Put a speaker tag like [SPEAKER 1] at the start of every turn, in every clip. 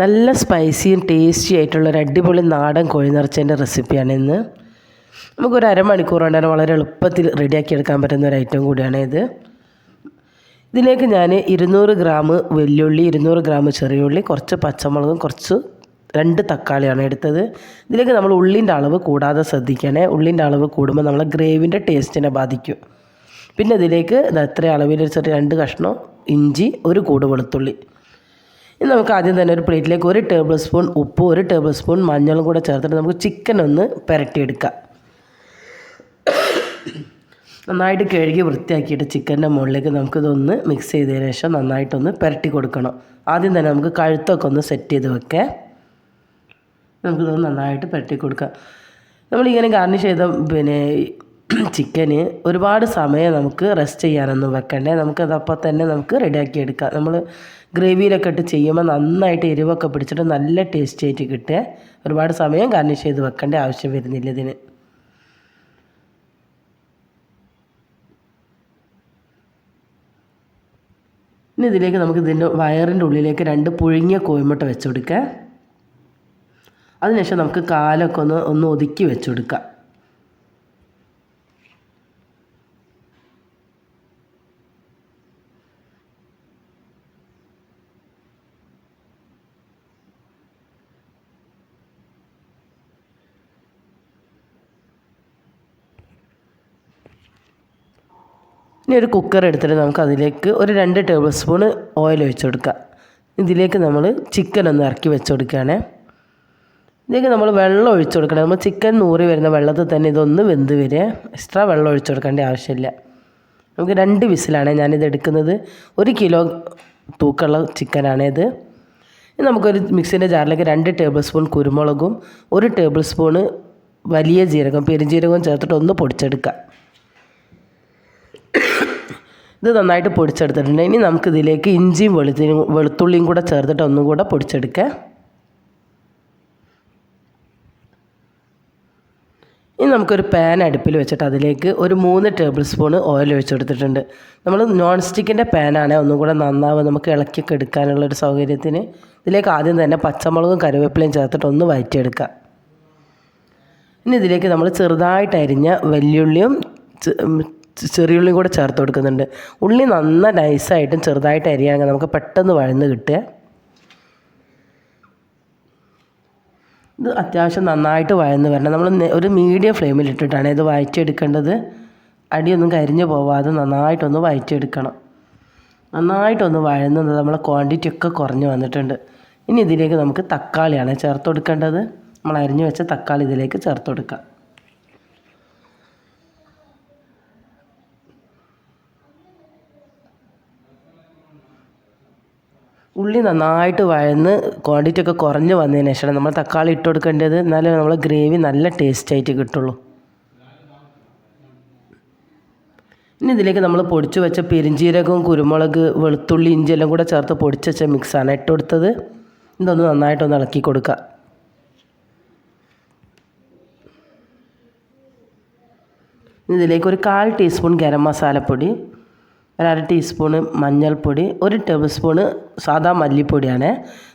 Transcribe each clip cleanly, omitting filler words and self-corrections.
[SPEAKER 1] നല്ല സ്പൈസിയും ടേസ്റ്റി ആയിട്ടുള്ളൊരു അടിപൊളി നാടൻ കോഴി നിറച്ചതിൻ്റെ റെസിപ്പിയാണ് ഇന്ന്. നമുക്കൊരു അരമണിക്കൂർ കൊണ്ട് തന്നെ വളരെ എളുപ്പത്തിൽ റെഡിയാക്കി എടുക്കാൻ പറ്റുന്ന ഒരു ഐറ്റം കൂടിയാണ് ഇത്. ഇതിലേക്ക് ഞാൻ 200 ഗ്രാം വെല്ലുള്ളി, 200 ഗ്രാം ചെറിയ ഉള്ളി, കുറച്ച് പച്ചമുളകും, 2 തക്കാളിയാണ് എടുത്തത്. ഇതിലേക്ക് നമ്മൾ ഉള്ളിൻ്റെ അളവ് കൂടാതെ ശ്രദ്ധിക്കണേ. ഉള്ളിൻ്റെ അളവ് കൂടുമ്പോൾ നമ്മളെ ഗ്രേവിൻ്റെ ടേസ്റ്റിനെ ബാധിക്കും. പിന്നെ ഇതിലേക്ക് എത്ര അളവിൽ ചെറിയ 2 കഷ്ണം ഇഞ്ചി, 1 കൂട് വെളുത്തുള്ളി. ഇനി നമുക്ക് ആദ്യം തന്നെ ഒരു പ്ലേറ്റിലേക്ക് 1 ടേബിൾ സ്പൂൺ ഉപ്പ്, 1 ടേബിൾ സ്പൂൺ മഞ്ഞളും കൂടെ ചേർത്തിട്ട് നമുക്ക് ചിക്കൻ ഒന്ന് പുരട്ടിയെടുക്കാം. നന്നായിട്ട് കഴുകി വൃത്തിയാക്കിയിട്ട് ചിക്കൻ്റെ മുകളിലേക്ക് നമുക്കിതൊന്ന് മിക്സ് ചെയ്തതിന് ശേഷം നന്നായിട്ടൊന്ന് പുരട്ടി കൊടുക്കണം. ആദ്യം തന്നെ നമുക്ക് കഴുത്തൊക്കെ ഒന്ന് സെറ്റ് ചെയ്ത് വെക്കാം. നമുക്കിതൊന്ന് നന്നായിട്ട് പുരട്ടി കൊടുക്കാം. നമ്മളിങ്ങനെ ഗാർണിഷ് ചെയ്ത ചിക്കന് ഒരുപാട് സമയം നമുക്ക് റെസ്റ്റ് ചെയ്യാനൊന്നും വെക്കണ്ടേ. നമുക്കതപ്പോൾ തന്നെ നമുക്ക് റെഡിയാക്കി എടുക്കാം. നമ്മൾ ഗ്രേവിയിലൊക്കെ ഇട്ട് ചെയ്യുമ്പോൾ നന്നായിട്ട് എരിവൊക്കെ പിടിച്ചിട്ട് നല്ല ടേസ്റ്റ് ആയിട്ട് കിട്ടുക. ഒരുപാട് സമയം ഗാർണിഷ് ചെയ്ത് വെക്കേണ്ട ആവശ്യം വരുന്നില്ല ഇതിന്. ഇനി ഇതിലേക്ക് നമുക്ക് ഇതിൻ്റെ വയറിൻ്റെ ഉള്ളിലേക്ക് 2 പുഴുങ്ങിയ കോഴിമുട്ട വെച്ച് കൊടുക്കാം. അതിനുശേഷം നമുക്ക് കാലൊക്കെ ഒന്ന് ഒതുക്കി വെച്ച് കൊടുക്കാം. ഇനി ഒരു കുക്കർ എടുത്തിട്ട് നമുക്ക് അതിലേക്ക് ഒരു 2 ടേബിൾ സ്പൂൺ ഓയിൽ ഒഴിച്ച് കൊടുക്കാം. ഇതിലേക്ക് നമ്മൾ ചിക്കൻ ഒന്ന് ഇറക്കി വെച്ച് കൊടുക്കുകയാണ്. ഇതിലേക്ക് നമ്മൾ വെള്ളം ഒഴിച്ച് കൊടുക്കണം. നമ്മൾ ചിക്കൻ നൂറി വരുന്ന വെള്ളത്തിൽ തന്നെ ഇതൊന്ന് വെന്ത് വരിക. എക്സ്ട്രാ വെള്ളം ഒഴിച്ച് കൊടുക്കേണ്ട ആവശ്യമില്ല. നമുക്ക് 2 വിസിലാണ് ഞാനിത് എടുക്കുന്നത്. 1 കിലോ തൂക്കമുള്ള ചിക്കനാണിത്. ഇനി നമുക്കൊരു മിക്സിൻ്റെ ജാറിലേക്ക് 2 ടേബിൾ സ്പൂൺ കുരുമുളകും, 1 ടേബിൾ സ്പൂണ് വലിയ ജീരകം, പെരുംജീരകവും ചേർത്തിട്ട് ഒന്ന് പൊടിച്ചെടുക്കാം. ഇത് നന്നായിട്ട് പൊടിച്ചെടുത്തിട്ടുണ്ട്. ഇനി നമുക്കിതിലേക്ക് ഇഞ്ചിയും വെളുത്തുള്ളിയും കൂടെ ചേർത്തിട്ട് ഒന്നും കൂടെ പൊടിച്ചെടുക്കാം. ഇനി നമുക്കൊരു പാൻ അടുപ്പിൽ വെച്ചിട്ട് അതിലേക്ക് ഒരു 3 ടേബിൾ സ്പൂൺ ഓയിൽ ഒഴിച്ച് കൊടുത്തിട്ടുണ്ട്. നമ്മൾ നോൺ സ്റ്റിക്കിൻ്റെ പാനാണ് ഒന്നും കൂടെ നന്നാവുക, നമുക്ക് ഇളക്കിയൊക്കെ എടുക്കാനുള്ളൊരു സൗകര്യത്തിന്. ഇതിലേക്ക് ആദ്യം തന്നെ പച്ചമുളകും കറിവേപ്പിലയും ചേർത്തിട്ട് ഒന്ന് വഴറ്റിയെടുക്കാം. ഇനി ഇതിലേക്ക് നമ്മൾ ചെറുതായിട്ട് അരിഞ്ഞ വെല്ലുള്ളിയും ചെറിയുള്ളിയും കൂടെ ചേർത്ത് കൊടുക്കുന്നുണ്ട്. ഉള്ളി നൈസായിട്ടും ചെറുതായിട്ട് അരിയാണെങ്കിൽ നമുക്ക് പെട്ടെന്ന് വഴന്ന് കിട്ടുക. ഇത് അത്യാവശ്യം നന്നായിട്ട് വഴന്ന് വരണം. നമ്മൾ ഒരു മീഡിയം ഫ്ലെയിമിൽ ഇട്ടിട്ടാണ് ഇത് വഴറ്റിയെടുക്കേണ്ടത്. അടിയൊന്നും കരിഞ്ഞു പോവാതെ നന്നായിട്ടൊന്ന് വഴറ്റിയെടുക്കണം. നന്നായിട്ടൊന്ന് വഴന്നത് നമ്മളെ ക്വാണ്ടിറ്റി ഒക്കെ കുറഞ്ഞ് വന്നിട്ടുണ്ട്. ഇനി ഇതിലേക്ക് നമുക്ക് തക്കാളിയാണ് ചേർത്ത് കൊടുക്കേണ്ടത്. നമ്മൾ അരിഞ്ഞു വെച്ച തക്കാളി ഇതിലേക്ക് ചേർത്ത് കൊടുക്കാം. ഉള്ളി നന്നായിട്ട് വഴന്ന് ക്വാണ്ടിറ്റി ഒക്കെ കുറഞ്ഞ് വന്നതിന് ശേഷം നമ്മൾ തക്കാളി ഇട്ട് കൊടുക്കേണ്ടത്. എന്നാലേ നമ്മളെ ഗ്രേവി നല്ല ടേസ്റ്റായിട്ട് കിട്ടുള്ളൂ. ഇനി ഇതിലേക്ക് നമ്മൾ പൊടിച്ചു വെച്ച പെരുംജീരകവും കുരുമുളക്, വെളുത്തുള്ളി, ഇഞ്ചി എല്ലാം കൂടെ ചേർത്ത് പൊടിച്ച് വെച്ച മിക്സാണ് ഇട്ട് കൊടുത്തത്. ഇതൊന്ന് നന്നായിട്ടൊന്ന് ഇളക്കി കൊടുക്കുക. ഇതിലേക്ക് ഒരു 1/4 ടീസ്പൂൺ ഗരം മസാലപ്പൊടി, 1/2 ടീസ്പൂണ് മഞ്ഞൾപ്പൊടി, 1 ടേബിൾ സ്പൂണ് സാദാ മല്ലിപ്പൊടിയാണ്.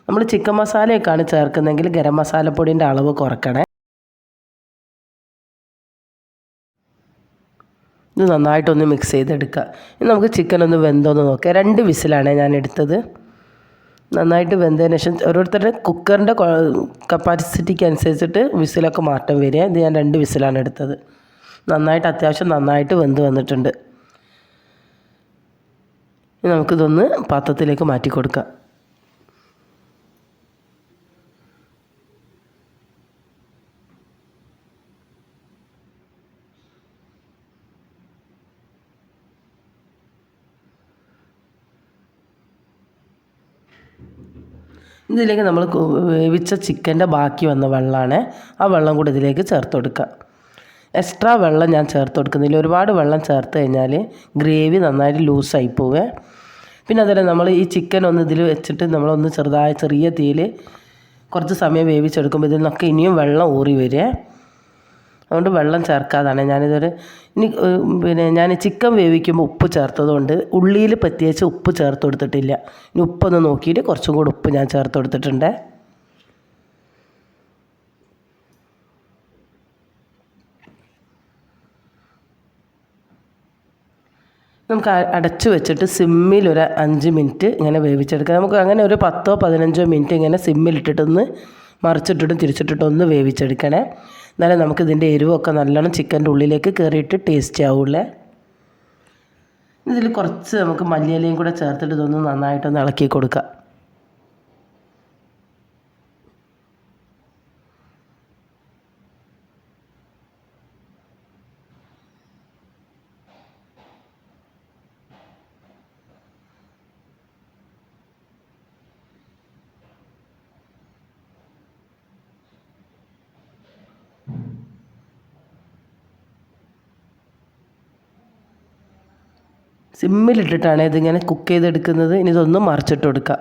[SPEAKER 1] നമ്മൾ ചിക്കൻ മസാലയൊക്കെയാണ് ചേർക്കുന്നതെങ്കിൽ ഗരം മസാലപ്പൊടിൻ്റെ അളവ് കുറയ്ക്കണേ. ഇത് നന്നായിട്ടൊന്ന് മിക്സ് ചെയ്തെടുക്കുക. ഇനി നമുക്ക് ചിക്കൻ ഒന്ന് വെന്തോന്ന് നോക്കാം. 2 വിസിലാണ് ഞാൻ എടുത്തത്. നന്നായിട്ട് വെന്തതിന് ശേഷം ഓരോരുത്തരുടെ കുക്കറിൻ്റെ കപ്പാസിറ്റിക്ക് അനുസരിച്ചിട്ട് വിസിലൊക്കെ മാറ്റം വരിക. ഇത് ഞാൻ 2 വിസിലാണ് എടുത്തത്. അത്യാവശ്യം നന്നായിട്ട് വെന്ത് വന്നിട്ടുണ്ട്. ഇനി നമുക്കിതൊന്ന് പാത്രത്തിലേക്ക് മാറ്റി കൊടുക്കാം. ഇതിലേക്ക് നമ്മൾ വേവിച്ച ചിക്കൻ്റെ ബാക്കി വന്ന വെള്ളമാണ്. ആ വെള്ളം കൂടി ഇതിലേക്ക് ചേർത്ത് കൊടുക്കുക. എക്സ്ട്രാ വെള്ളം ഞാൻ ചേർത്ത് കൊടുക്കുന്നില്ല. ഒരുപാട് വെള്ളം ചേർത്ത് കഴിഞ്ഞാൽ ഗ്രേവി നന്നായിട്ട് ലൂസായി പോവുക. പിന്നെ അതുപോലെ നമ്മൾ ഈ ചിക്കൻ ഒന്ന് ഇതിൽ വെച്ചിട്ട് നമ്മളൊന്ന് ചെറിയ തീയിൽ കുറച്ച് സമയം വേവിച്ചെടുക്കുമ്പോൾ ഇതിൽ നിന്നൊക്കെ ഇനിയും വെള്ളം ഊറി വരിക. അതുകൊണ്ട് വെള്ളം ചേർക്കാതാണ് ഞാനിതൊരു പിന്നെ ഞാൻ ചിക്കൻ വേവിക്കുമ്പോൾ ഉപ്പ് ചേർത്തതുകൊണ്ട് ഉള്ളിയിൽ പ്രത്യേകിച്ച് ഉപ്പ് ചേർത്ത് കൊടുത്തിട്ടില്ല. ഇനി ഉപ്പൊന്ന് നോക്കിയിട്ട് കുറച്ചും കൂടി ഉപ്പ് ഞാൻ ചേർത്ത് കൊടുത്തിട്ടുണ്ട്. നമുക്ക് അടച്ചു വെച്ചിട്ട് സിമ്മിൽ ഒരു 5 മിനിറ്റ് ഇങ്ങനെ വേവിച്ചെടുക്കാം. നമുക്ക് അങ്ങനെ ഒരു 10-15 മിനിറ്റ് ഇങ്ങനെ സിമ്മിലിട്ടിട്ടൊന്ന് മറിച്ചിട്ടിട്ടും തിരിച്ചിട്ടിട്ടും ഒന്ന് വേവിച്ചെടുക്കണേ. എന്നാലേ നമുക്ക് ഇതിൻ്റെ എരിവൊക്കെ നല്ലോണം ചിക്കൻ്റെ ഉള്ളിലേക്ക് കയറിയിട്ട് ടേസ്റ്റി ആവുള്ളേ. ഇതിൽ കുറച്ച് നമുക്ക് മല്ലിയിലയും കൂടെ ചേർത്തിട്ട് ഇതൊന്ന് നന്നായിട്ടൊന്ന് ഇളക്കി കൊടുക്കാം. സിമ്മിലിട്ടിട്ടാണ് ഇതിങ്ങനെ കുക്ക് ചെയ്തെടുക്കുന്നത്. ഇനി ഇതൊന്നും മറിച്ചിട്ട് കൊടുക്കാം.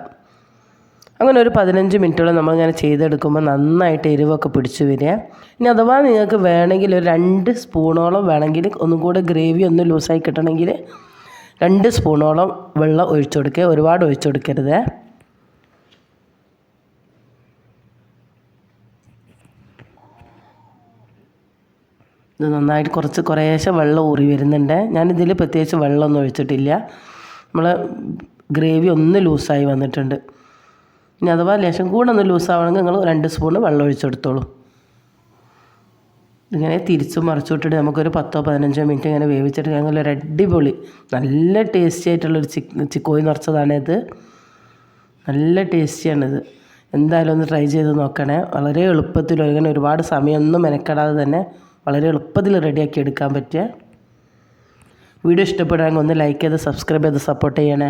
[SPEAKER 1] അങ്ങനെ ഒരു 15 മിനിറ്റോളം നമ്മളിങ്ങനെ ചെയ്തെടുക്കുമ്പോൾ നന്നായിട്ട് എരിവൊക്കെ പിടിച്ചു വരിക. ഇനി അഥവാ നിങ്ങൾക്ക് വേണമെങ്കിൽ ഒരു 2 സ്പൂണോളം വേണമെങ്കിൽ ഒന്നും കൂടെ ഗ്രേവി ഒന്ന് ലൂസായി കിട്ടണമെങ്കിൽ 2 സ്പൂണോളം വെള്ളം ഒഴിച്ചു കൊടുക്കുക. ഒരുപാട് ഒഴിച്ചു കൊടുക്കരുത്. ഇത് നന്നായിട്ട് കുറേശ്ശെ വെള്ളം ഊറി വരുന്നുണ്ട്. ഞാനിതിൽ പ്രത്യേകിച്ച് വെള്ളമൊന്നും ഒഴിച്ചിട്ടില്ല. നമ്മൾ ഗ്രേവി ഒന്ന് ലൂസായി വന്നിട്ടുണ്ട്. ഇനി അഥവാ ലേശം കൂടെ ഒന്ന് ലൂസാവണമെങ്കിൽ നിങ്ങൾ 2 സ്പൂണ് വെള്ളം ഒഴിച്ചെടുത്തോളൂ. ഇങ്ങനെ തിരിച്ചും മറിച്ചു വിട്ടിട്ട് നമുക്കൊരു 10-15 മിനിറ്റ് ഇങ്ങനെ വേവിച്ചെടുക്കാൻ ഒരു അടിപൊളി നല്ല ടേസ്റ്റി ആയിട്ടുള്ളൊരു കോഴി നിറച്ചതാണിത്. നല്ല ടേസ്റ്റിയാണിത്. എന്തായാലും ഒന്ന് ട്രൈ ചെയ്ത് നോക്കണേ. വളരെ എളുപ്പത്തിൽ അങ്ങനെ ഒരുപാട് സമയമൊന്നും മെനക്കെടാതെ തന്നെ വളരെ എളുപ്പത്തിൽ റെഡിയാക്കി എടുക്കാൻ പറ്റിയ വീഡിയോ ഇഷ്ടപ്പെടുകയാണെങ്കിൽ ഒന്ന് ലൈക്ക് ചെയ്ത് സബ്സ്ക്രൈബ് ചെയ്ത് സപ്പോർട്ട് ചെയ്യണേ.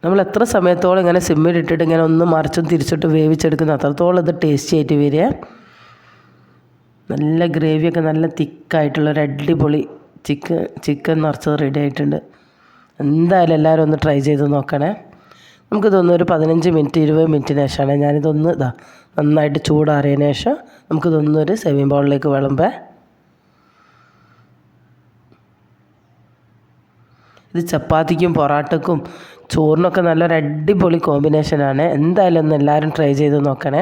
[SPEAKER 1] നമ്മൾ എത്ര സമയത്തോളം ഇങ്ങനെ സിമ്മിലിട്ടിട്ട് ഇങ്ങനെ ഒന്ന് മറിച്ചും തിരിച്ചിട്ട് വേവിച്ചെടുക്കുന്ന അത്രത്തോളം ഇത് ടേസ്റ്റി ആയിട്ട് വരിക. നല്ല ഗ്രേവിയൊക്കെ നല്ല തിക്കായിട്ടുള്ളൊരു അടിപൊളി ചിക്കൻ നിറച്ചത് റെഡി ആയിട്ടുണ്ട്. എന്തായാലും എല്ലാവരും ഒന്ന് ട്രൈ ചെയ്ത് നോക്കണേ. നമുക്കിതൊന്ന് ഒരു 15 മിനിറ്റ് 20 മിനിറ്റിന് ശേഷമാണ് ഞാനിതൊന്ന് നന്നായിട്ട് ചൂടാറിയതിന് ശേഷം നമുക്കിതൊന്നൊരു സെർവിങ് ബൗളിലേക്ക് വിളമ്പേ. ഇത് ചപ്പാത്തിക്കും പൊറാട്ടക്കും ചോറിനൊക്കെ നല്ലൊരു അടിപൊളി കോമ്പിനേഷനാണ്. എന്തായാലും ഒന്ന് എല്ലാവരും ട്രൈ ചെയ്ത് നോക്കണേ.